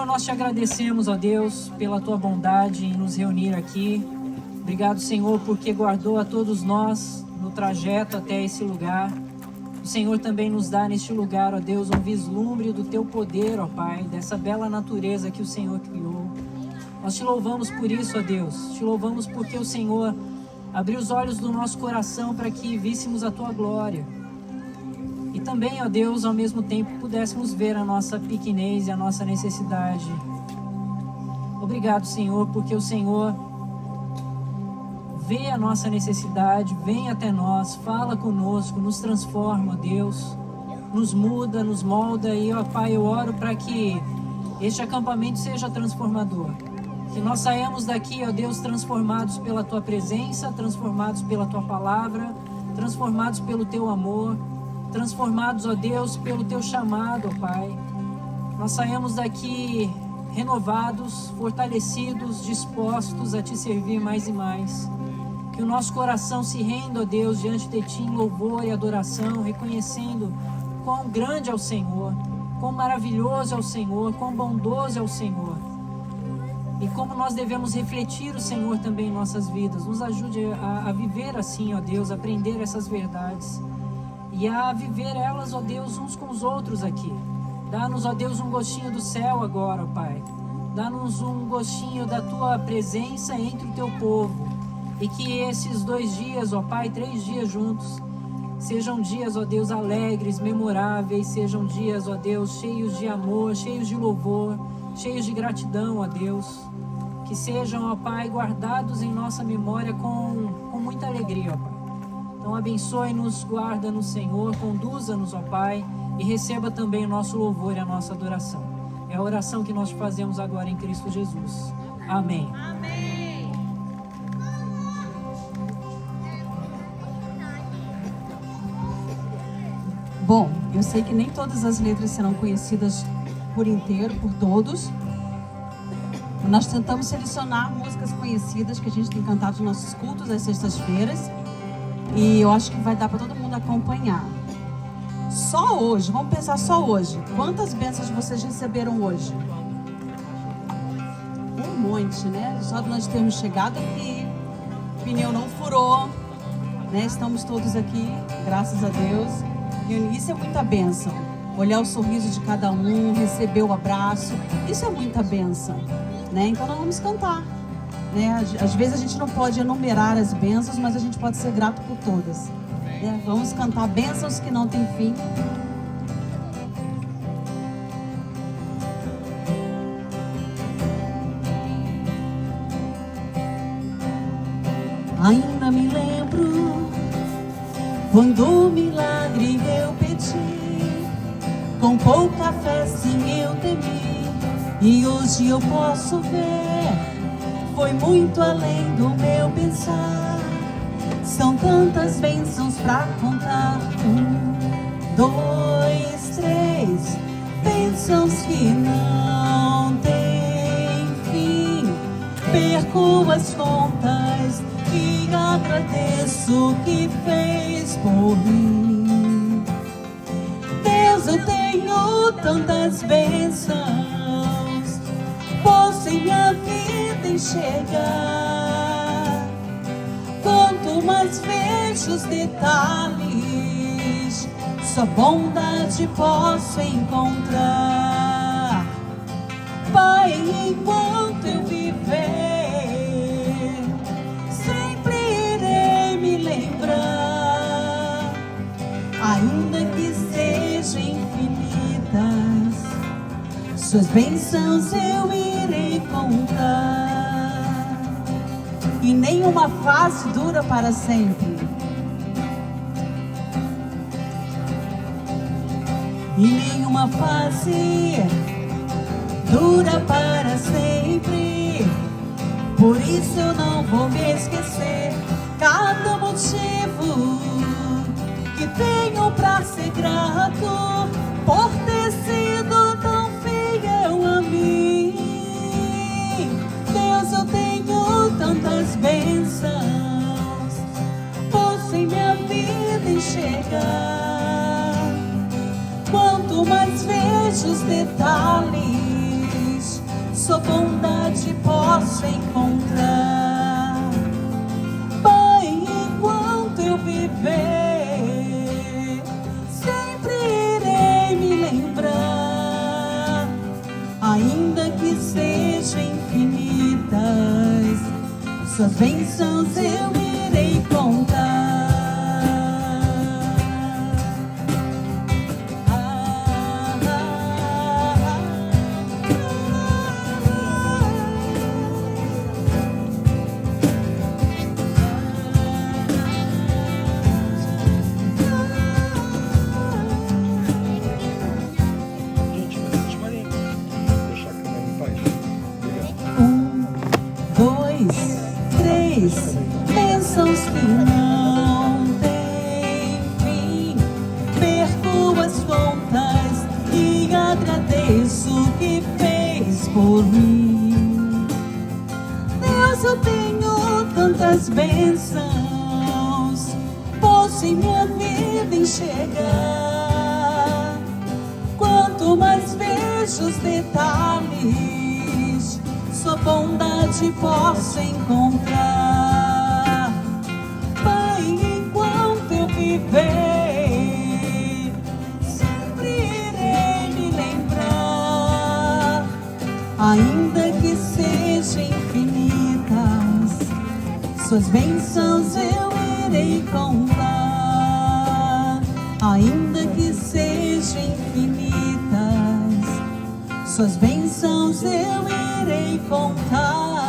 Senhor, nós te agradecemos, ó Deus, pela tua bondade em nos reunir aqui. Obrigado, Senhor, porque guardou a todos nós no trajeto até esse lugar. O Senhor também nos dá neste lugar, ó Deus, um vislumbre do teu poder, ó Pai, dessa bela natureza que o Senhor criou. Nós te louvamos por isso, ó Deus. Te louvamos porque o Senhor abriu os olhos do nosso coração para que víssemos a tua glória. E também, ó Deus, ao mesmo tempo pudéssemos ver a nossa pequenez e a nossa necessidade. Obrigado, Senhor, porque o Senhor vê a nossa necessidade, vem até nós, fala conosco, nos transforma, ó Deus, nos muda, nos molda. E, ó Pai, eu oro para que este acampamento seja transformador. Que nós saiamos daqui, ó Deus, transformados pela tua presença, transformados pela tua palavra, transformados pelo teu amor, transformados, ó Deus, pelo teu chamado, ó Pai. Nós saímos daqui renovados, fortalecidos, dispostos a te servir mais e mais. Que o nosso coração se renda, ó Deus, diante de ti em louvor e adoração, reconhecendo quão grande é o Senhor, quão maravilhoso é o Senhor, quão bondoso é o Senhor. E como nós devemos refletir o Senhor também em nossas vidas. Nos ajude a viver assim, ó Deus, a aprender essas verdades. E a viver elas, ó Deus, uns com os outros aqui. Dá-nos, ó Deus, um gostinho do céu agora, ó Pai. Dá-nos um gostinho da tua presença entre o teu povo. E que esses 2 dias, ó Pai, 3 dias juntos, sejam dias, ó Deus, alegres, memoráveis. Sejam dias, ó Deus, cheios de amor, cheios de louvor, cheios de gratidão, ó Deus. Que sejam, ó Pai, guardados em nossa memória com muita alegria, ó Pai. Então abençoe-nos, guarda-nos, Senhor, conduza-nos, ó Pai, e receba também o nosso louvor e a nossa adoração. É a oração que nós fazemos agora em Cristo Jesus. Amém. Amém. Bom, eu sei que nem todas as letras serão conhecidas por inteiro, por todos. Nós tentamos selecionar músicas conhecidas que a gente tem cantado nos nossos cultos às sextas-feiras. E eu acho que vai dar para todo mundo acompanhar. Só hoje, vamos pensar só hoje. Quantas bênçãos vocês receberam hoje? Um monte, né? Só de nós termos chegado aqui, o pneu não furou, né? Estamos todos aqui, graças a Deus. E isso é muita bênção. Olhar o sorriso de cada um, receber o abraço, isso é muita bênção, né? Então nós vamos cantar. Né? Às vezes a gente não pode enumerar as bênçãos, mas a gente pode ser grato por todas. Né? Vamos cantar bênçãos que não têm fim. Ainda me lembro quando o milagre eu pedi, com pouca fé sim eu temi, e hoje eu posso ver. Foi muito além do meu pensar. São tantas bênçãos pra contar. 1, 2, 3. Bênçãos que não têm fim. Perco as contas e agradeço o que fez por mim. Deus, eu tenho tantas bênçãos. Posso em minha vida enxergar. Quanto mais vejo os detalhes, só bondade posso encontrar. Pai, enquanto eu viver, sempre irei me lembrar. Ainda que sejam infinitas, suas bênçãos eu irei contar. E nenhuma fase dura para sempre. E nenhuma fase dura para sempre. Por isso eu não vou me esquecer. Cada motivo que tenho pra ser grato por ter sido tão fiel a mim. Deus, eu tenho tantas bênçãos, posso em minha vida enxergar. Quanto mais vejo os detalhes, sua bondade posso encontrar. Pai, enquanto eu viver, sempre irei me lembrar, ainda que sejam infinitas, suas bênçãos eu irei contar. Bênçãos que não têm fim, perco as contas e agradeço o que fez por mim. Deus, eu tenho tantas bênçãos, posso em minha vida enxergar. Quanto mais vejo os detalhes, sua bondade posso encontrar. Pai, enquanto eu viver, sempre irei me lembrar, ainda que sejam infinitas, suas bênçãos eu irei contar. Ainda que sejam infinitas, suas bênçãos eu irei contar.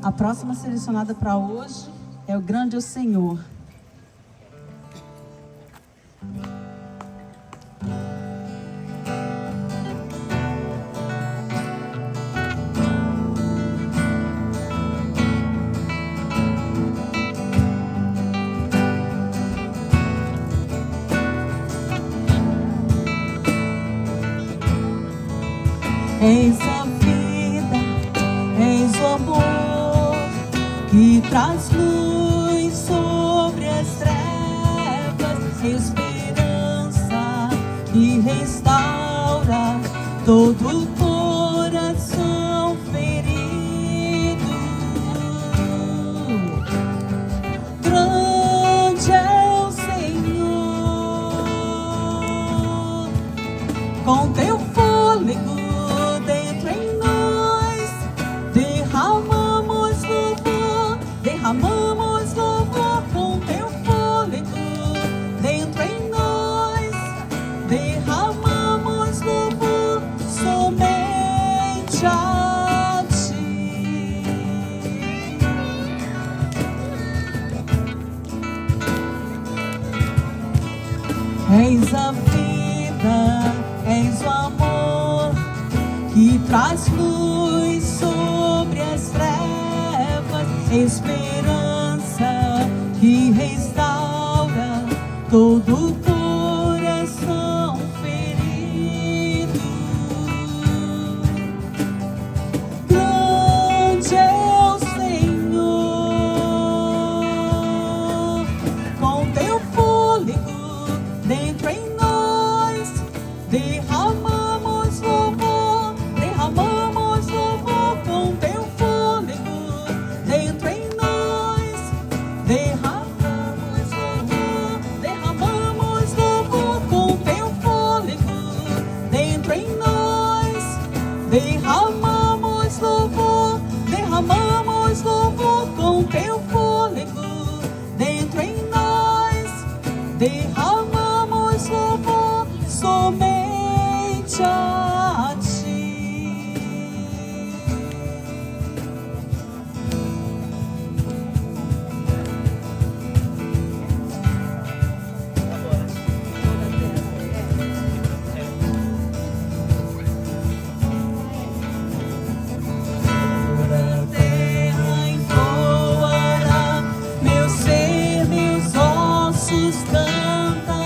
A próxima selecionada para hoje é o Grande o Senhor. Eis a vida, eis o amor que traz luz sobre as trevas, esperança que restaura todo o coração ferido. Grande é o Senhor, com teu fôlego derramamos louvor com teu fôlego dentro em nós, derramamos louvor somente a ti. Eis a vida, eis o amor que traz luz sobre as trevas, esperança que restaura todo o coração ferido. Grande é o Senhor, com teu fôlego dentro em nós, derramamos louvor com teu fôlego dentro em nós, derramamos louvor com teu fôlego dentro em nós, derramamos louvor com teu fôlego dentro em nós, derramamos louvor somente a ti. Canta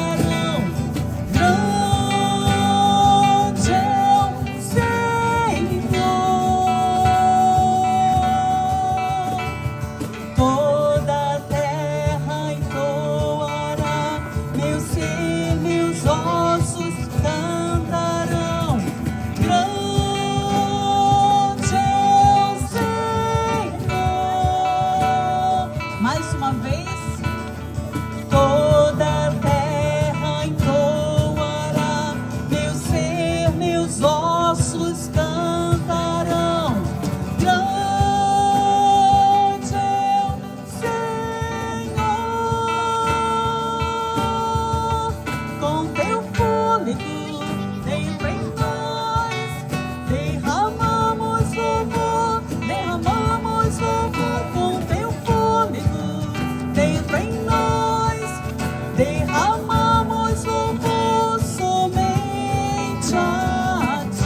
derramamos louvor somente a ti.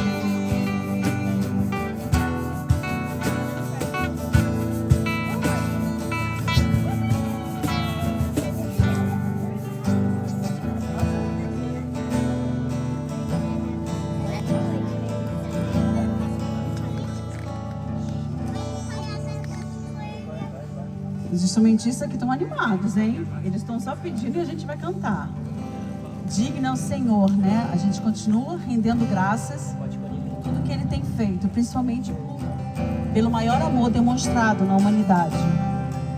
Os instrumentistas aqui estão animados, hein? Eles estão só pedindo e a gente vai cantar. Digno é o Senhor, né? A gente continua rendendo graças por tudo que Ele tem feito, principalmente pelo maior amor demonstrado na humanidade.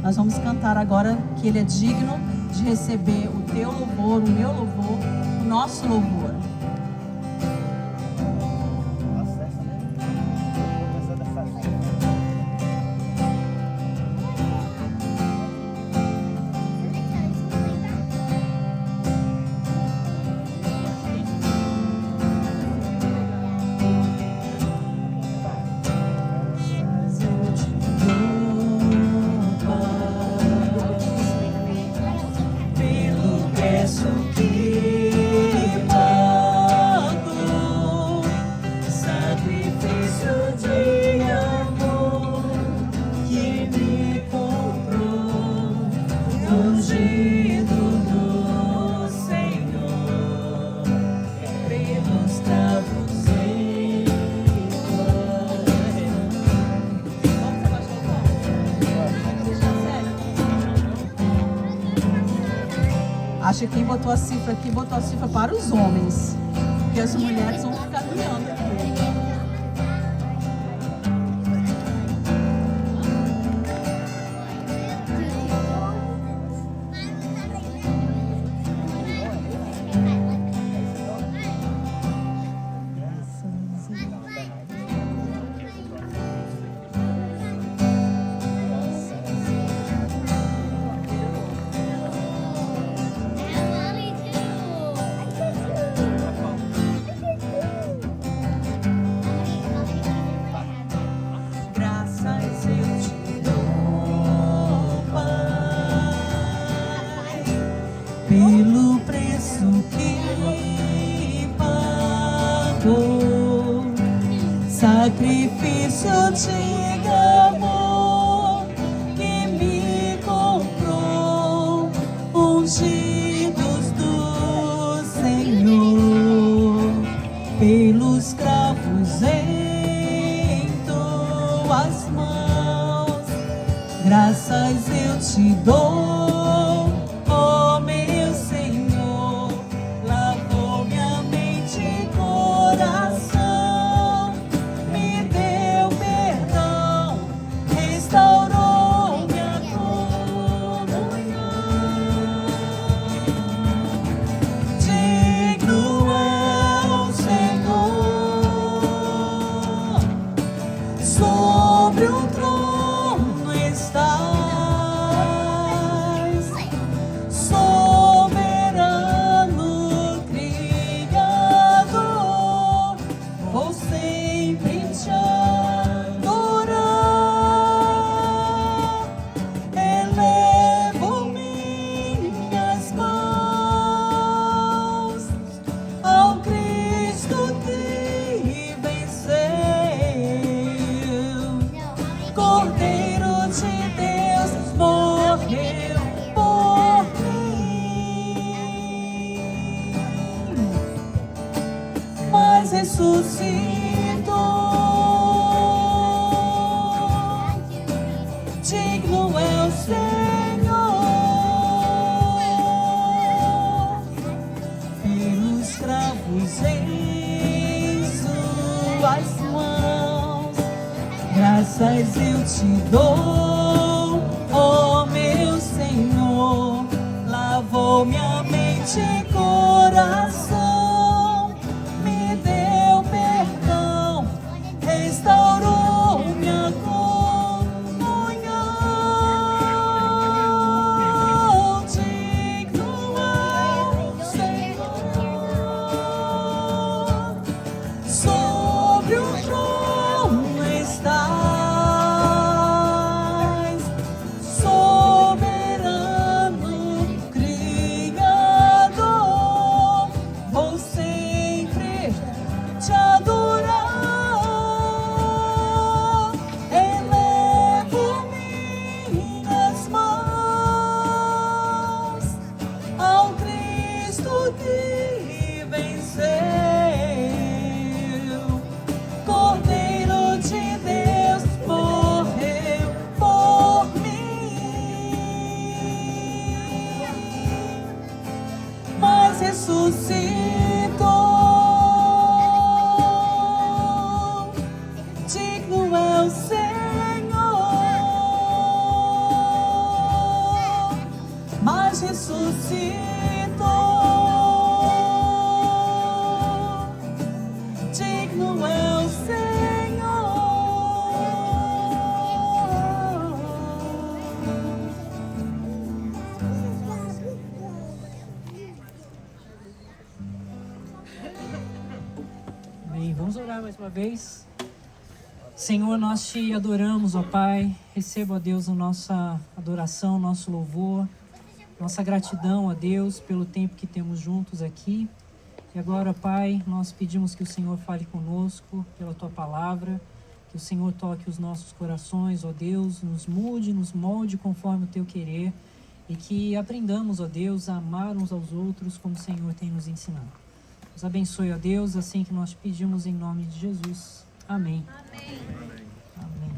Nós vamos cantar agora que Ele é digno de receber o teu louvor, o meu louvor, o nosso louvor. Acho que quem botou a cifra aqui, botou a cifra para os homens. Porque as mulheres vão ficar olhando aqui. Pelo preço que pagou, sacrifício de amor que me comprou, ungidos do Senhor, pelos cravos em tuas mãos, graças eu te dou. Sobre o trono estás, soberano Criador, vou sempre te adorar, elevo minhas mãos ao Cristo que venceu. Cordeiro de Deus morreu por mim, mas ressuscitou. Digno é o Senhor, pelos cravos em suas mãos, graças eu te dou, ó meu Senhor. Lavou minha mente e coração, me deu perdão, restaurou minha comunhão. Digno é o Senhor, sobre o trono estás, soberano Criador. que venceu, Cordeiro de Deus morreu por mim, mas ressuscitou. Digno é o Senhor, mas ressuscitou. Digno é o Senhor. Bem, vamos orar mais uma vez. Senhor, nós te adoramos, ó Pai. Receba, ó Deus, a nossa adoração, nosso louvor, nossa gratidão, ó Deus, pelo tempo que temos juntos aqui. E agora, Pai, nós pedimos que o Senhor fale conosco pela Tua palavra, que o Senhor toque os nossos corações, ó Deus, nos mude, nos molde conforme o Teu querer e que aprendamos, ó Deus, a amar uns aos outros como o Senhor tem nos ensinado. Nos abençoe, ó Deus, assim que nós te pedimos em nome de Jesus. Amém. Amém. Amém.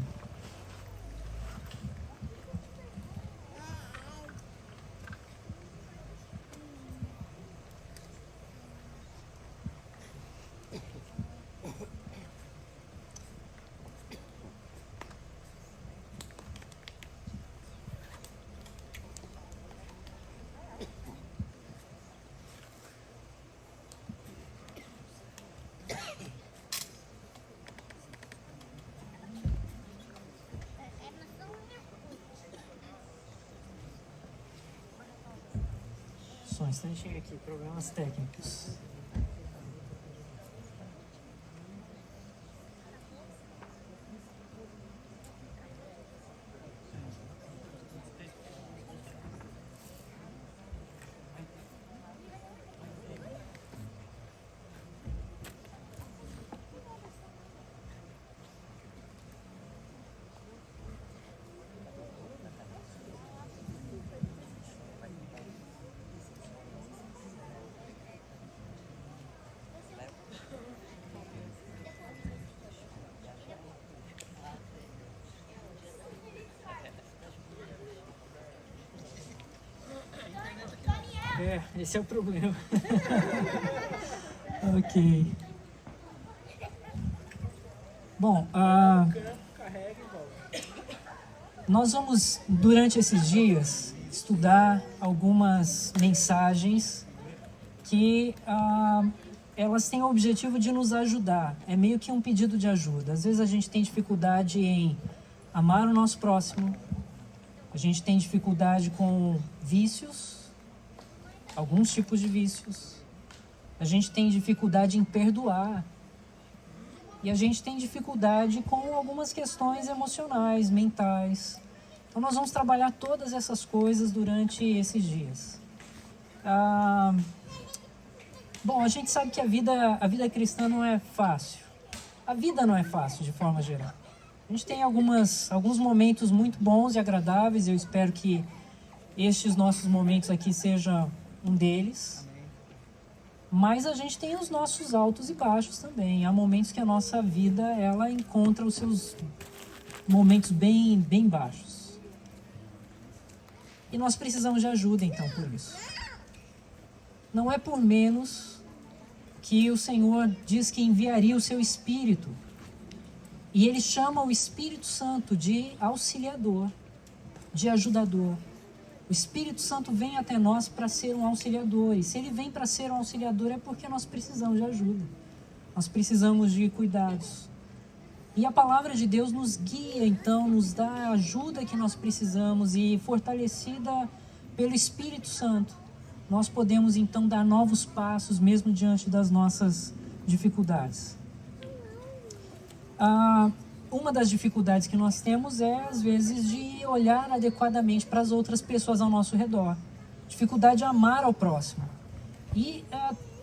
Só um instantinho aqui, problemas técnicos. Esse é o problema. Ok. Bom, nós vamos, durante esses dias, estudar algumas mensagens que elas têm o objetivo de nos ajudar. É meio que um pedido de ajuda. Às vezes a gente tem dificuldade em amar o nosso próximo, a gente tem dificuldade com vícios, alguns tipos de vícios. A gente tem dificuldade em perdoar. E a gente tem dificuldade com algumas questões emocionais, mentais. Então nós vamos trabalhar todas essas coisas durante esses dias. Bom, a gente sabe que a vida cristã não é fácil. A vida não é fácil, de forma geral. A gente tem alguns momentos muito bons e agradáveis. Eu espero que estes nossos momentos aqui sejam um deles, mas a gente tem os nossos altos e baixos também. Há momentos que a nossa vida ela encontra os seus momentos bem baixos. E nós precisamos de ajuda então por isso. Não é por menos que o Senhor diz que enviaria o seu Espírito. E Ele chama o Espírito Santo de auxiliador, de ajudador. O Espírito Santo vem até nós para ser um auxiliador. E se Ele vem para ser um auxiliador é porque nós precisamos de ajuda. Nós precisamos de cuidados. E a palavra de Deus nos guia, então, nos dá a ajuda que nós precisamos. E fortalecida pelo Espírito Santo, nós podemos, então, dar novos passos mesmo diante das nossas dificuldades. Uma das dificuldades que nós temos é, às vezes, de olhar adequadamente para as outras pessoas ao nosso redor. Dificuldade de amar ao próximo. E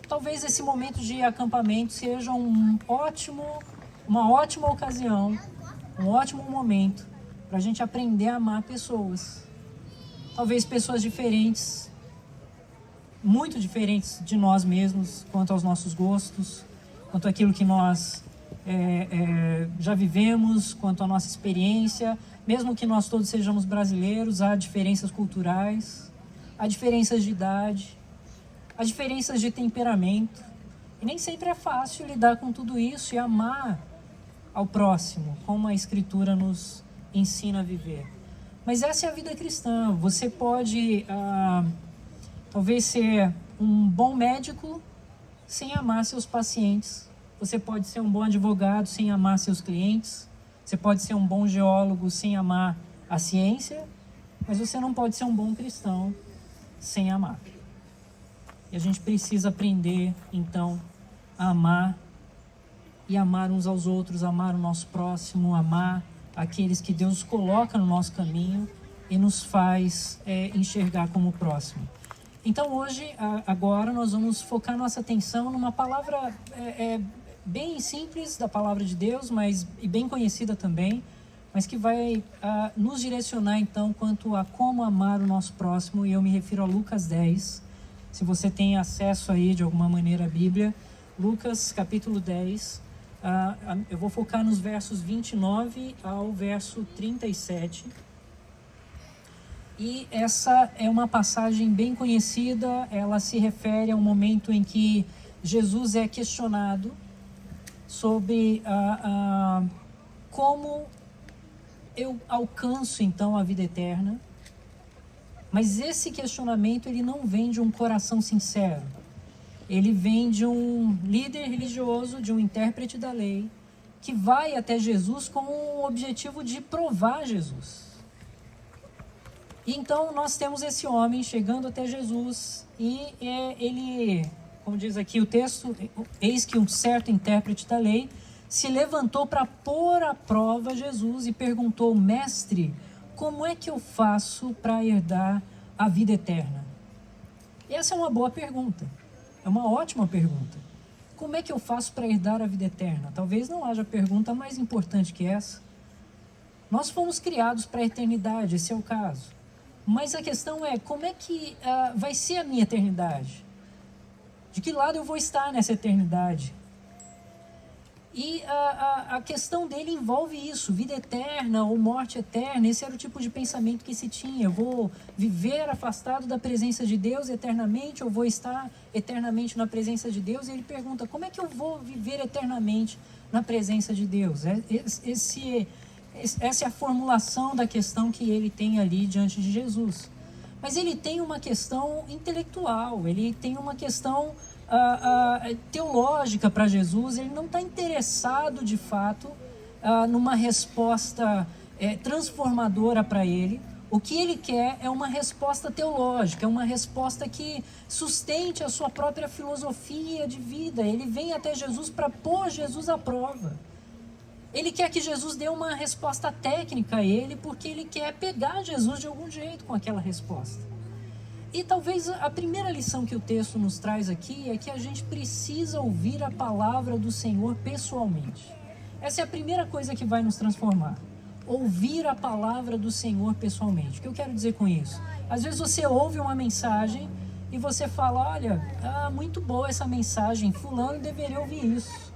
talvez esse momento de acampamento seja uma ótima ocasião, um ótimo momento para a gente aprender a amar pessoas. Talvez pessoas diferentes, muito diferentes de nós mesmos, quanto aos nossos gostos, quanto àquilo que nós já vivemos, quanto à nossa experiência. Mesmo que nós todos sejamos brasileiros, há diferenças culturais, há diferenças de idade, há diferenças de temperamento. E nem sempre é fácil lidar com tudo isso e amar ao próximo, como a Escritura nos ensina a viver. Mas essa é a vida cristã. Você pode, talvez, ser um bom médico sem amar seus pacientes. Você pode ser um bom advogado sem amar seus clientes. Você pode ser um bom geólogo sem amar a ciência. Mas você não pode ser um bom cristão sem amar. E a gente precisa aprender, então, a amar e amar uns aos outros, amar o nosso próximo, amar aqueles que Deus coloca no nosso caminho e nos faz enxergar como próximo. Então hoje, agora, nós vamos focar nossa atenção numa palavra bem simples da palavra de Deus, e bem conhecida também, mas que vai nos direcionar então quanto a como amar o nosso próximo, e eu me refiro a Lucas 10. Se você tem acesso aí de alguma maneira à Bíblia, Lucas capítulo 10, eu vou focar nos versos 29 ao verso 37. E essa é uma passagem bem conhecida. Ela se refere a um momento em que Jesus é questionado sobre como eu alcanço então a vida eterna. Mas esse questionamento ele não vem de um coração sincero. Ele vem de um líder religioso, de um intérprete da lei, que vai até Jesus com o objetivo de provar Jesus. E então nós temos esse homem chegando até Jesus e ele, como diz aqui o texto, eis que um certo intérprete da lei se levantou para pôr à prova Jesus e perguntou: mestre, como é que eu faço para herdar a vida eterna? Essa é uma boa pergunta, é uma ótima pergunta. Como é que eu faço para herdar a vida eterna? Talvez não haja pergunta mais importante que essa. Nós fomos criados para a eternidade, esse é o caso. Mas a questão é, como é que vai ser a minha eternidade? De que lado eu vou estar nessa eternidade? E a questão dele envolve isso, vida eterna ou morte eterna. Esse era o tipo de pensamento que se tinha. Eu vou viver afastado da presença de Deus eternamente, ou vou estar eternamente na presença de Deus? E ele pergunta, como é que eu vou viver eternamente na presença de Deus? Essa é a formulação da questão que ele tem ali diante de Jesus. Mas ele tem uma questão intelectual, ele tem uma questão teológica para Jesus. Ele não está interessado de fato numa resposta transformadora para ele. O que ele quer é uma resposta teológica, é uma resposta que sustente a sua própria filosofia de vida. Ele vem até Jesus para pôr Jesus à prova. Ele quer que Jesus dê uma resposta técnica a ele, porque ele quer pegar Jesus de algum jeito com aquela resposta. E talvez a primeira lição que o texto nos traz aqui é que a gente precisa ouvir a palavra do Senhor pessoalmente. Essa é a primeira coisa que vai nos transformar. Ouvir a palavra do Senhor pessoalmente. O que eu quero dizer com isso? Às vezes você ouve uma mensagem e você fala, olha, muito boa essa mensagem, fulano deveria ouvir isso.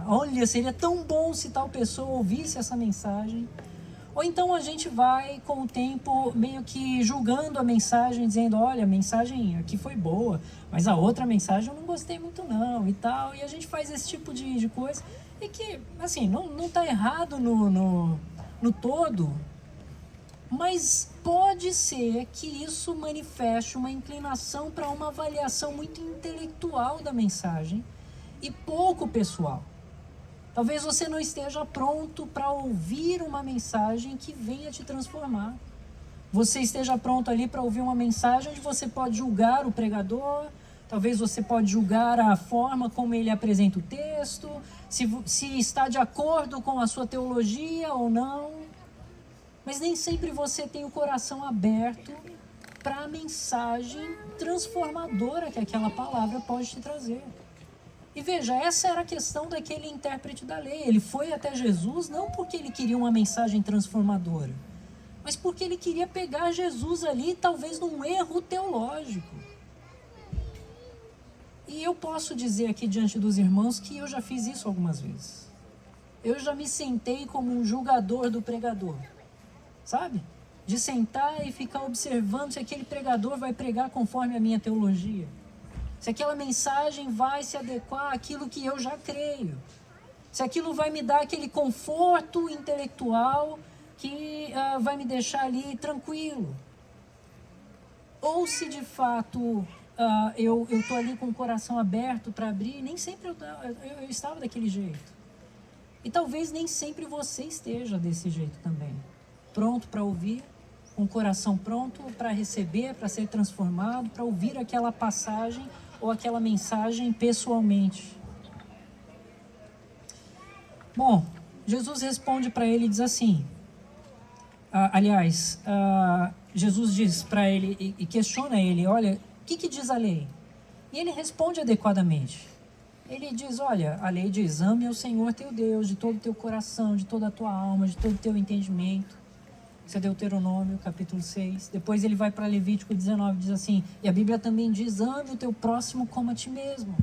Olha, seria tão bom se tal pessoa ouvisse essa mensagem. Ou então a gente vai, com o tempo, meio que julgando a mensagem, dizendo, olha, a mensagem aqui foi boa, mas a outra mensagem eu não gostei muito não, e tal. E a gente faz esse tipo de coisa, e que, assim, não está errado no todo, mas pode ser que isso manifeste uma inclinação para uma avaliação muito intelectual da mensagem, e pouco pessoal. Talvez você não esteja pronto para ouvir uma mensagem que venha te transformar. Você esteja pronto ali para ouvir uma mensagem onde você pode julgar o pregador, talvez você pode julgar a forma como ele apresenta o texto, se está de acordo com a sua teologia ou não. Mas nem sempre você tem o coração aberto para a mensagem transformadora que aquela palavra pode te trazer. E veja, essa era a questão daquele intérprete da lei. Ele foi até Jesus não porque ele queria uma mensagem transformadora, mas porque ele queria pegar Jesus ali, talvez num erro teológico. E eu posso dizer aqui diante dos irmãos que eu já fiz isso algumas vezes. Eu já me sentei como um julgador do pregador, sabe? De sentar e ficar observando se aquele pregador vai pregar conforme a minha teologia. Se aquela mensagem vai se adequar àquilo que eu já creio. Se aquilo vai me dar aquele conforto intelectual que vai me deixar ali tranquilo. Ou se de fato eu estou ali com o coração aberto para abrir, nem sempre eu estava daquele jeito. E talvez nem sempre você esteja desse jeito também. Pronto para ouvir, com o coração pronto para receber, para ser transformado, para ouvir aquela passagem ou aquela mensagem pessoalmente. Bom, Jesus responde para ele e diz assim, Jesus diz para ele e questiona ele, olha, o que diz a lei? E ele responde adequadamente. Ele diz, olha, a lei diz, ame ao Senhor teu Deus de todo o teu coração, de toda a tua alma, de todo o teu entendimento. Isso é Deuteronômio, capítulo 6. Depois ele vai para Levítico 19, diz assim, e a Bíblia também diz, ame o teu próximo como a ti mesmo.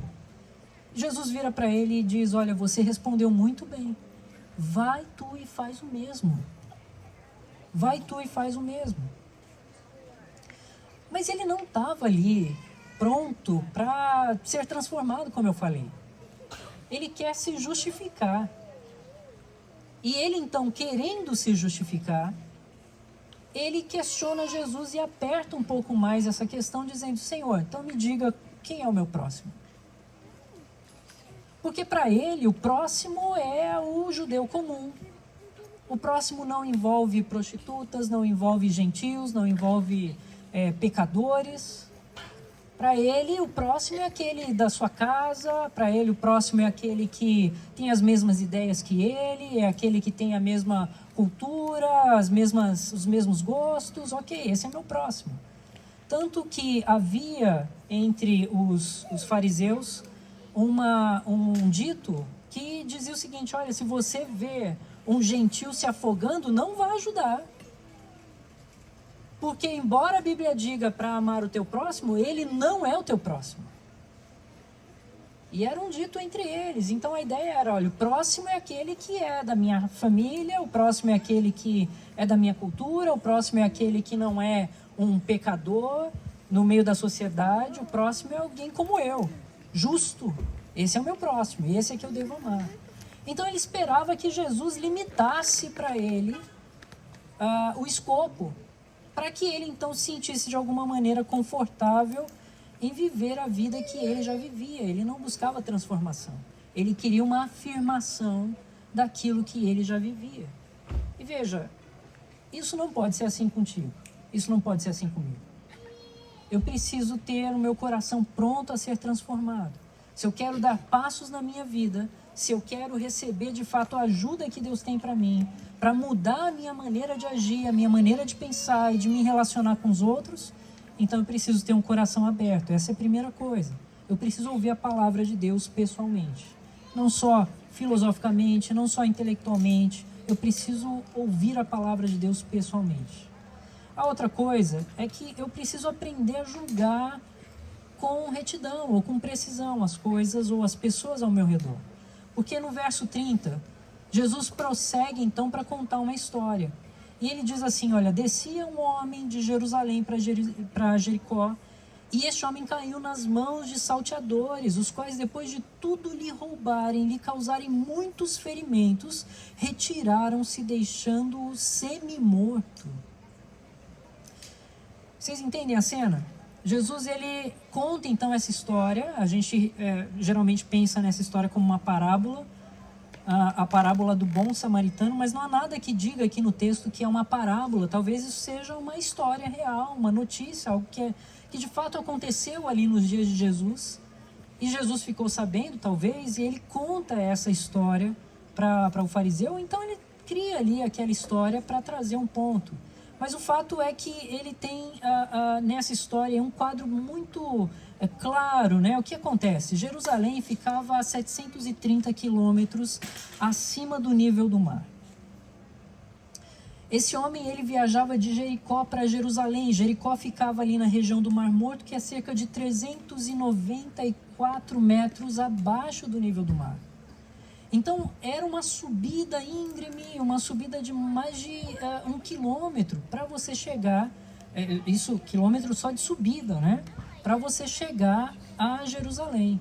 Jesus vira para ele e diz, olha, você respondeu muito bem. Vai tu e faz o mesmo. Vai tu e faz o mesmo. Mas ele não estava ali pronto para ser transformado, como eu falei. Ele quer se justificar. E ele então, querendo se justificar, ele questiona Jesus e aperta um pouco mais essa questão, dizendo, Senhor, então me diga quem é o meu próximo. Porque para ele o próximo é o judeu comum. O próximo não envolve prostitutas, não envolve gentios, não envolve pecadores. Para ele o próximo é aquele da sua casa, para ele o próximo é aquele que tem as mesmas ideias que ele, é aquele que tem a mesma cultura, os mesmos gostos, ok, esse é meu próximo. Tanto que havia entre os fariseus um dito que dizia o seguinte, olha, se você vê um gentil se afogando, não vá ajudar. Porque embora a Bíblia diga para amar o teu próximo, ele não é o teu próximo. E era um dito entre eles. Então a ideia era, olha, o próximo é aquele que é da minha família, o próximo é aquele que é da minha cultura, o próximo é aquele que não é um pecador no meio da sociedade, o próximo é alguém como eu. Justo, esse é o meu próximo, esse é que eu devo amar. Então ele esperava que Jesus limitasse para ele o escopo, para que ele então se sentisse de alguma maneira confortável em viver a vida que ele já vivia. Ele não buscava transformação, ele queria uma afirmação daquilo que ele já vivia. E veja, isso não pode ser assim contigo, isso não pode ser assim comigo. Eu preciso ter o meu coração pronto a ser transformado. Se eu quero dar passos na minha vida, se eu quero receber de fato a ajuda que Deus tem para mim, para mudar a minha maneira de agir, a minha maneira de pensar e de me relacionar com os outros, então eu preciso ter um coração aberto. Essa é a primeira coisa. Eu preciso ouvir a palavra de Deus pessoalmente. Não só filosoficamente, não só intelectualmente. Eu preciso ouvir a palavra de Deus pessoalmente. A outra coisa é que eu preciso aprender a julgar com retidão ou com precisão as coisas ou as pessoas ao meu redor. Porque no verso 30, Jesus prossegue então para contar uma história. E ele diz assim, olha, descia um homem de Jerusalém para Jericó, e este homem caiu nas mãos de salteadores, os quais depois de tudo lhe roubarem, lhe causarem muitos ferimentos, retiraram-se deixando-o semi-morto. Vocês entendem a cena? Jesus, ele conta então essa história. A gente geralmente pensa nessa história como uma parábola, a parábola do bom samaritano, mas não há nada que diga aqui no texto que é uma parábola. Talvez isso seja uma história real, uma notícia, algo que de fato aconteceu ali nos dias de Jesus. E Jesus ficou sabendo, talvez, e ele conta essa história para o fariseu. Então ele cria ali aquela história para trazer um ponto. Mas o fato é que ele tem nessa história um quadro muito claro, né? O que acontece? Jerusalém ficava a 730 quilômetros acima do nível do mar. Esse homem, ele viajava de Jericó para Jerusalém. Jericó ficava ali na região do Mar Morto, que é cerca de 394 metros abaixo do nível do mar. Então, era uma subida íngreme, uma subida de mais de 1 quilômetro para você chegar, isso, quilômetro só de subida, né? Para você chegar a Jerusalém.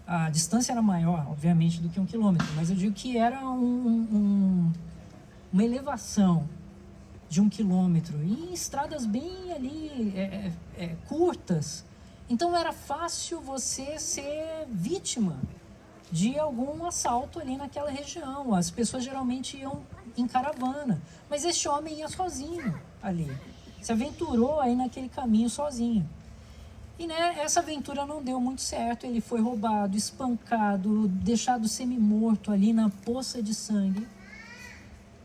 A distância era maior, obviamente, do que 1 quilômetro, mas eu digo que era uma elevação de 1 quilômetro, e estradas bem ali curtas. Então era fácil você ser vítima de algum assalto ali naquela região. As pessoas geralmente iam em caravana, mas este homem ia sozinho ali, se aventurou aí naquele caminho sozinho. E essa aventura não deu muito certo. Ele foi roubado, espancado, deixado semi-morto ali na poça de sangue.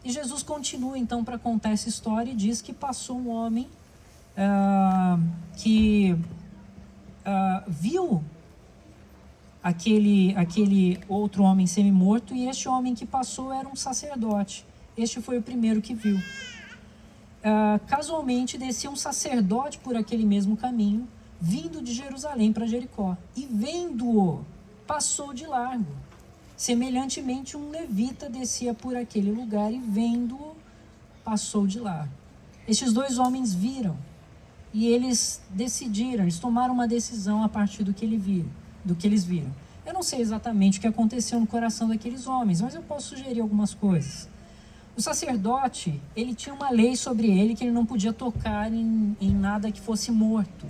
E Jesus continua então para contar essa história e diz que passou um homem que viu aquele outro homem semi-morto, e este homem que passou era um sacerdote. Este foi o primeiro que viu. Casualmente descia um sacerdote por aquele mesmo caminho, vindo de Jerusalém para Jericó, e vendo-o, passou de largo. Semelhantemente, um levita descia por aquele lugar e vendo-o, passou de largo. Estes dois homens viram, e eles decidiram, eles tomaram uma decisão a partir do que eles viram. Eu não sei exatamente o que aconteceu no coração daqueles homens, mas eu posso sugerir algumas coisas. O sacerdote, ele tinha uma lei sobre ele que ele não podia tocar em nada que fosse morto.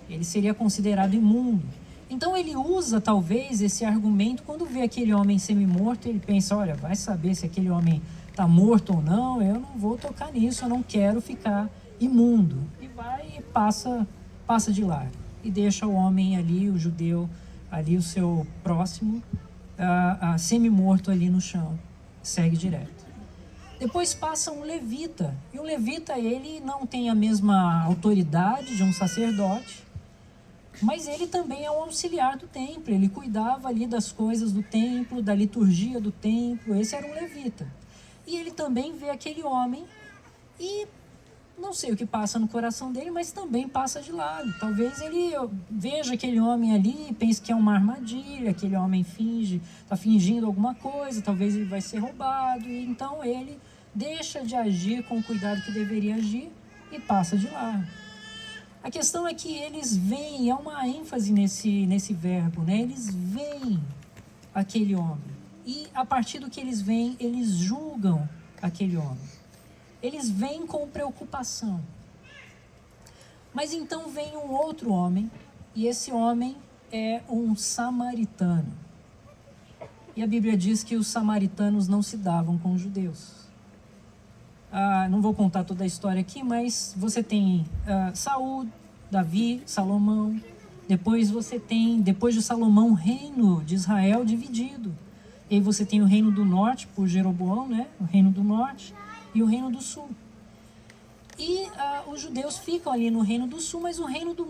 Ele seria considerado imundo. Então ele usa talvez esse argumento quando vê aquele homem semi-morto. Ele pensa, olha, vai saber se aquele homem está morto ou não, eu não vou tocar nisso, eu não quero ficar imundo. E vai e passa de largo. E deixa o homem ali, o judeu, ali o seu próximo, semi-morto ali no chão. Segue direto. Depois passa um levita. E o levita, ele não tem a mesma autoridade de um sacerdote, mas ele também é um auxiliar do templo. Ele cuidava ali das coisas do templo, da liturgia do templo. Esse era um levita. E ele também vê aquele homem e não sei o que passa no coração dele, mas também passa de lado. Talvez ele veja aquele homem ali e pense que é uma armadilha, aquele homem está fingindo alguma coisa, talvez ele vai ser roubado. E então ele deixa de agir com o cuidado que deveria agir e passa de lado. A questão é que eles veem, há uma ênfase nesse verbo, né? Eles veem aquele homem. E a partir do que eles veem, eles julgam aquele homem. Eles veem com preocupação. Mas então vem um outro homem, e esse homem é um samaritano. E a Bíblia diz que os samaritanos não se davam com os judeus. Não vou contar toda a história aqui, mas você tem Saul, Davi, Salomão. Depois você tem, depois de Salomão, o reino de Israel dividido. E aí você tem o reino do norte, por Jeroboão, né? O reino do norte e o reino do sul. E os judeus ficam ali no reino do sul, mas o reino do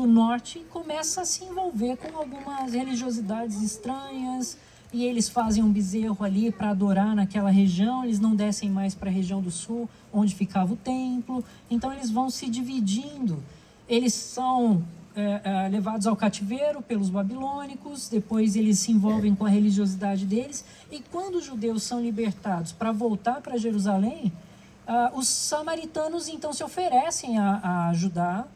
norte começa a se envolver com algumas religiosidades estranhas, e eles fazem um bezerro ali para adorar naquela região. Eles não descem mais para a região do sul, onde ficava o templo. Então eles vão se dividindo. Eles são levados ao cativeiro pelos babilônicos, depois eles se envolvem com a religiosidade deles, e quando os judeus são libertados para voltar para Jerusalém, os samaritanos então se oferecem a ajudar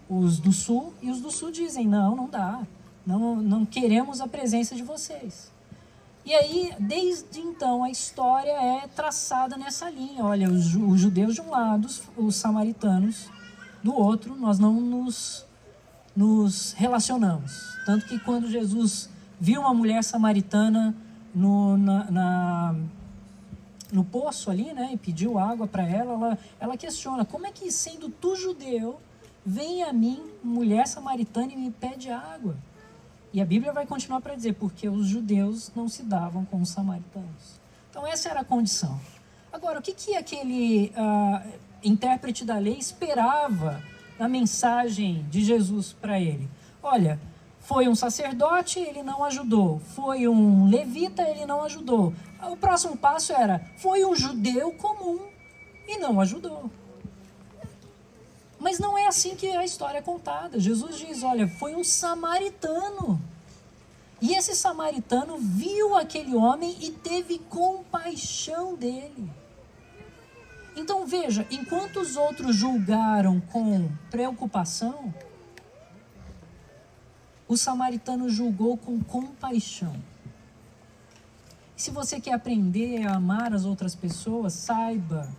os do sul, e os do sul dizem, não dá, não queremos a presença de vocês. E aí, desde então, a história é traçada nessa linha. Olha, os judeus de um lado, os samaritanos do outro, nós não nos relacionamos. Tanto que quando Jesus viu uma mulher samaritana no poço ali, né, e pediu água para ela questiona, como é que, sendo tu judeu, vem a mim, mulher samaritana, e me pede água? E a Bíblia vai continuar para dizer, porque os judeus não se davam com os samaritanos. Então essa era a condição. Agora, o que aquele intérprete da lei esperava na mensagem de Jesus para ele? Olha, foi um sacerdote, ele não ajudou. Foi um levita, ele não ajudou. O próximo passo era, foi um judeu comum, e não ajudou. Mas não é assim que a história é contada. Jesus diz, olha, foi um samaritano. E esse samaritano viu aquele homem e teve compaixão dele. Então veja, enquanto os outros julgaram com preocupação, o samaritano julgou com compaixão. Se você quer aprender a amar as outras pessoas, saiba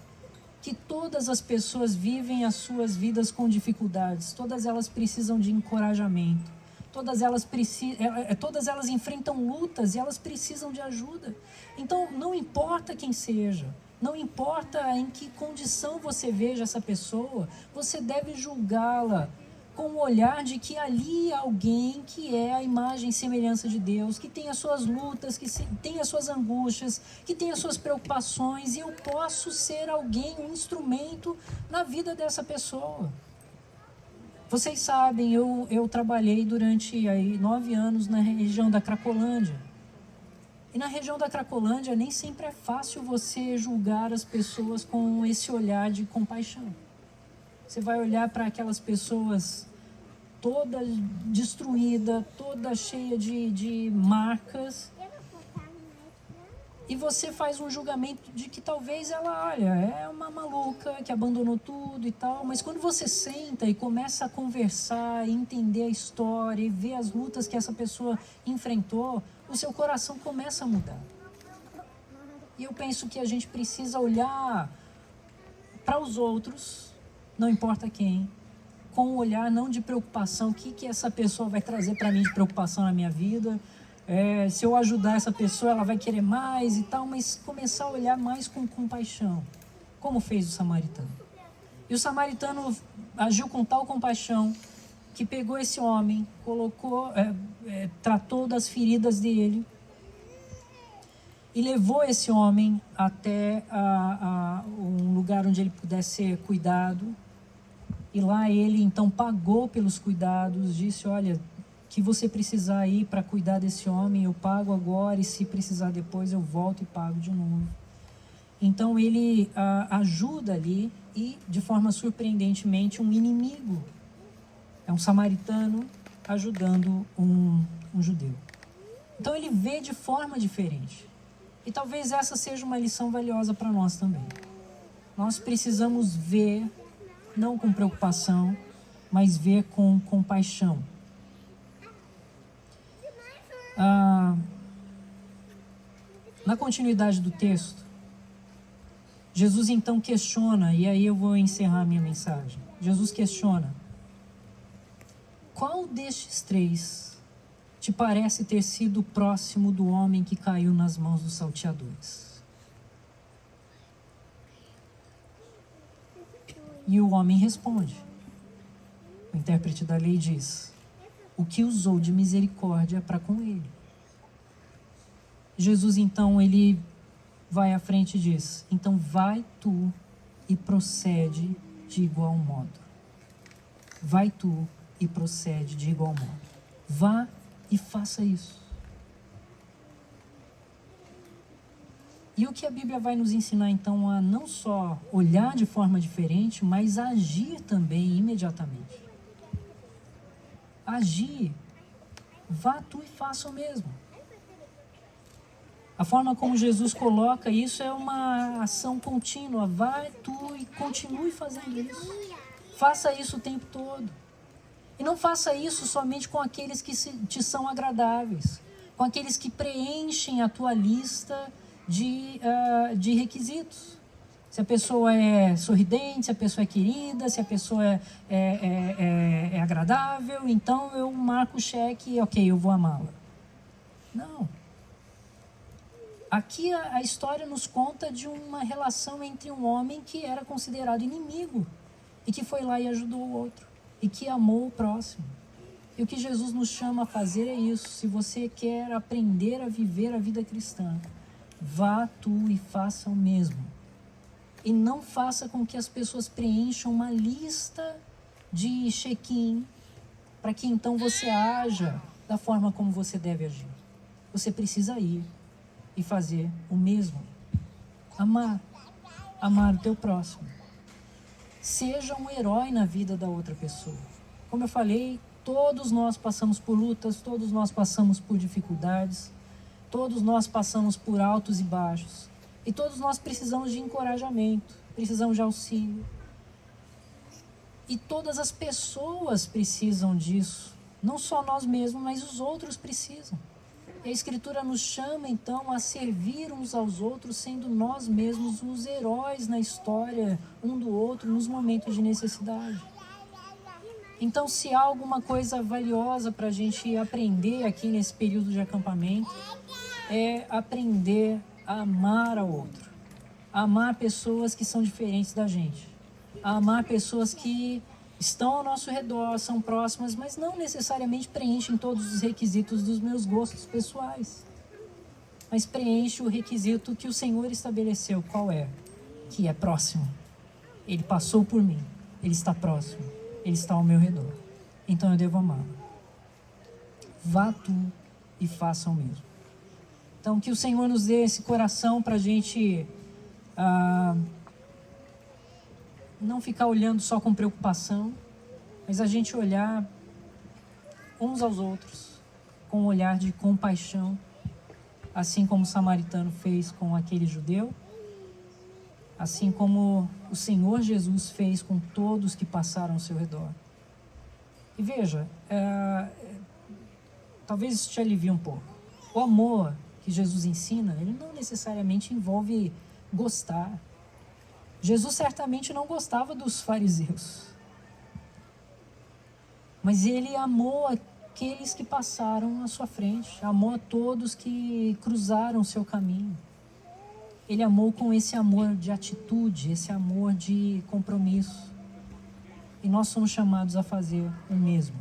que todas as pessoas vivem as suas vidas com dificuldades, todas elas precisam de encorajamento, todas elas enfrentam lutas e elas precisam de ajuda. Então, não importa quem seja, não importa em que condição você veja essa pessoa, você deve julgá-la com o olhar de que ali há alguém que é a imagem e semelhança de Deus, que tem as suas lutas, que tem as suas angústias, que tem as suas preocupações, e eu posso ser alguém, um instrumento na vida dessa pessoa. Vocês sabem, eu trabalhei durante 9 anos na região da Cracolândia. E na região da Cracolândia nem sempre é fácil você julgar as pessoas com esse olhar de compaixão. Você vai olhar para aquelas pessoas toda destruída, toda cheia de marcas, e você faz um julgamento de que talvez ela, olha, é uma maluca que abandonou tudo e tal, mas quando você senta e começa a conversar, entender a história e ver as lutas que essa pessoa enfrentou, o seu coração começa a mudar. E eu penso que a gente precisa olhar para os outros, não importa quem, com um olhar não de preocupação, o que essa pessoa vai trazer para mim de preocupação na minha vida, se eu ajudar essa pessoa ela vai querer mais e tal, mas começar a olhar mais com compaixão, como fez o samaritano. E o samaritano agiu com tal compaixão que pegou esse homem, colocou, tratou das feridas dele e levou esse homem até um lugar onde ele pudesse ser cuidado. E lá ele então pagou pelos cuidados, disse, olha, que você precisar ir para cuidar desse homem, eu pago agora, e se precisar depois eu volto e pago de novo. Então ele ajuda ali, e de forma surpreendentemente um inimigo, é um samaritano ajudando um judeu. Então ele vê de forma diferente. E talvez essa seja uma lição valiosa para nós também. Nós precisamos ver, não com preocupação, mas ver com compaixão. Na continuidade do texto, Jesus então questiona, e aí eu vou encerrar minha mensagem. Jesus questiona: qual destes 3 te parece ter sido próximo do homem que caiu nas mãos dos salteadores? E o homem responde. O intérprete da lei diz: o que usou de misericórdia para com ele. Jesus então, ele vai à frente e diz: então vai tu e procede de igual modo. Vai tu e procede de igual modo. Vá e faça isso. E o que a Bíblia vai nos ensinar então a não só olhar de forma diferente, mas a agir também imediatamente. Agir. Vá tu e faça o mesmo. A forma como Jesus coloca isso é uma ação contínua. Vai tu e continue fazendo isso. Faça isso o tempo todo. E não faça isso somente com aqueles que te são agradáveis, com aqueles que preenchem a tua lista de requisitos. Se a pessoa é sorridente, se a pessoa é querida, se a pessoa é agradável, então eu marco o cheque e ok, eu vou amá-la. Não. Aqui a história nos conta de uma relação entre um homem que era considerado inimigo e que foi lá e ajudou o outro e que amou o próximo. E o que Jesus nos chama a fazer é isso. Se você quer aprender a viver a vida cristã, vá tu e faça o mesmo. E não faça com que as pessoas preencham uma lista de check-in para que então você haja da forma como você deve agir. Você precisa ir e fazer o mesmo. Amar. amar o teu próximo. Seja um herói na vida da outra pessoa. Como eu falei, todos nós passamos por lutas, todos nós passamos por dificuldades, todos nós passamos por altos e baixos. E todos nós precisamos de encorajamento, precisamos de auxílio. E todas as pessoas precisam disso. Não só nós mesmos, mas os outros precisam. E a Escritura nos chama, então, a servir uns aos outros, sendo nós mesmos os heróis na história um do outro, nos momentos de necessidade. Então, se há alguma coisa valiosa para a gente aprender aqui nesse período de acampamento, é aprender a amar ao outro. A amar pessoas que são diferentes da gente. A amar pessoas que estão ao nosso redor, são próximas, mas não necessariamente preenchem todos os requisitos dos meus gostos pessoais. Mas preenche o requisito que o Senhor estabeleceu. Qual é? Que é próximo. Ele passou por mim. Ele está próximo. Ele está ao meu redor. Então eu devo amá-lo. Vá tu e faça o mesmo. Então que o Senhor nos dê esse coração para a gente não ficar olhando só com preocupação, mas a gente olhar uns aos outros com um olhar de compaixão, assim como o samaritano fez com aquele judeu, assim como o Senhor Jesus fez com todos que passaram ao seu redor. E veja, talvez isso te alivie um pouco. O amor que Jesus ensina, ele não necessariamente envolve gostar. Jesus certamente não gostava dos fariseus, mas ele amou aqueles que passaram à sua frente, amou a todos que cruzaram o seu caminho. Ele amou com esse amor de atitude, esse amor de compromisso. E nós somos chamados a fazer o mesmo,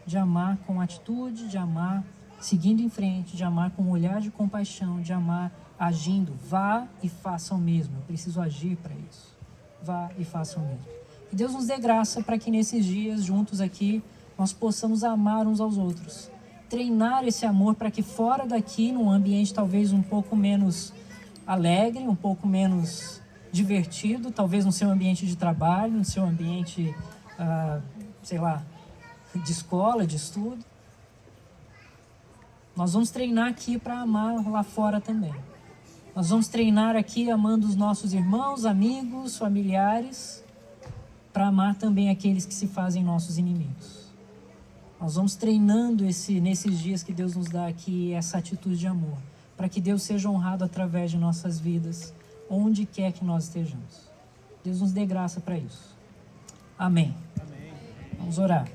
de amar com atitude, de amar seguindo em frente, de amar com um olhar de compaixão, de amar agindo. Vá e faça o mesmo. Eu preciso agir para isso. Vá e faça o mesmo. Que Deus nos dê graça para que nesses dias, juntos aqui, nós possamos amar uns aos outros. Treinar esse amor para que fora daqui, num ambiente talvez um pouco menos alegre, um pouco menos divertido, talvez no seu ambiente de trabalho, no seu ambiente, de escola, de estudo. Nós vamos treinar aqui para amar lá fora também. Nós vamos treinar aqui amando os nossos irmãos, amigos, familiares, para amar também aqueles que se fazem nossos inimigos. Nós vamos treinando nesses dias que Deus nos dá aqui essa atitude de amor, para que Deus seja honrado através de nossas vidas, onde quer que nós estejamos. Deus nos dê graça para isso. Amém. Amém. Vamos orar.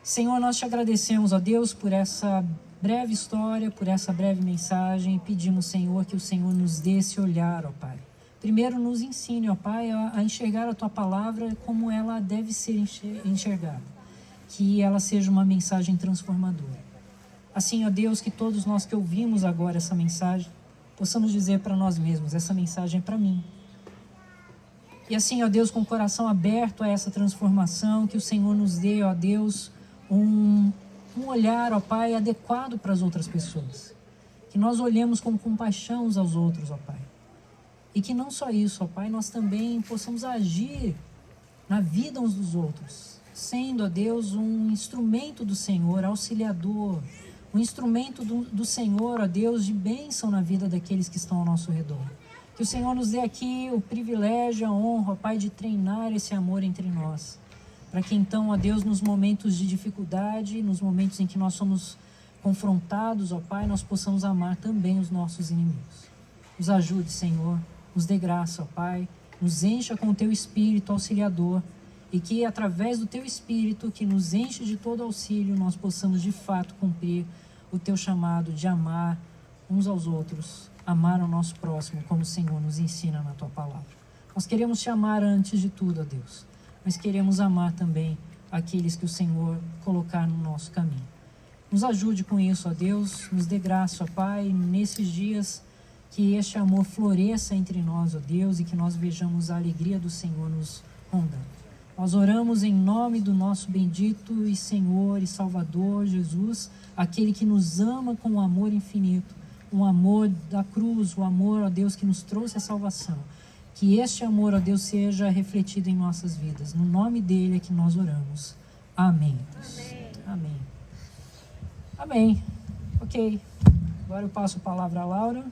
Senhor, nós te agradecemos, ó Deus, por essa breve história, por essa breve mensagem. Pedimos, Senhor, que o Senhor nos dê esse olhar, ó Pai. Primeiro nos ensine, ó Pai, a enxergar a Tua palavra como ela deve ser enxergada. Que ela seja uma mensagem transformadora. Assim, ó Deus, que todos nós que ouvimos agora essa mensagem, possamos dizer para nós mesmos, essa mensagem é para mim. E assim, ó Deus, com o coração aberto a essa transformação, que o Senhor nos dê, ó Deus, um olhar, ó Pai, adequado para as outras pessoas. Que nós olhemos com compaixão uns aos outros, ó Pai. E que não só isso, ó Pai, nós também possamos agir na vida uns dos outros, sendo, ó Deus, um instrumento do Senhor, auxiliador, um instrumento do Senhor, ó Deus, de bênção na vida daqueles que estão ao nosso redor. Que o Senhor nos dê aqui o privilégio, a honra, ó Pai, de treinar esse amor entre nós. Para que então, ó Deus, nos momentos de dificuldade, nos momentos em que nós somos confrontados, ó Pai, nós possamos amar também os nossos inimigos. Nos ajude, Senhor, nos dê graça, ó Pai, nos encha com o Teu Espírito auxiliador e que através do Teu Espírito, que nos enche de todo auxílio, nós possamos de fato cumprir o Teu chamado de amar uns aos outros, amar ao nosso próximo, como o Senhor nos ensina na Tua palavra. Nós queremos Te amar antes de tudo, ó Deus, mas queremos amar também aqueles que o Senhor colocar no nosso caminho. Nos ajude com isso, ó Deus, nos dê graça, ó Pai, nesses dias que este amor floresça entre nós, ó Deus, e que nós vejamos a alegria do Senhor nos rondando. Nós oramos em nome do nosso bendito e Senhor e Salvador Jesus, aquele que nos ama com um amor infinito, um amor da cruz, o amor, ó Deus, que nos trouxe a salvação. Que este amor, ó Deus, seja refletido em nossas vidas. No nome dele é que nós oramos. Amém. Amém. Amém. Ok. Agora eu passo a palavra à Laura.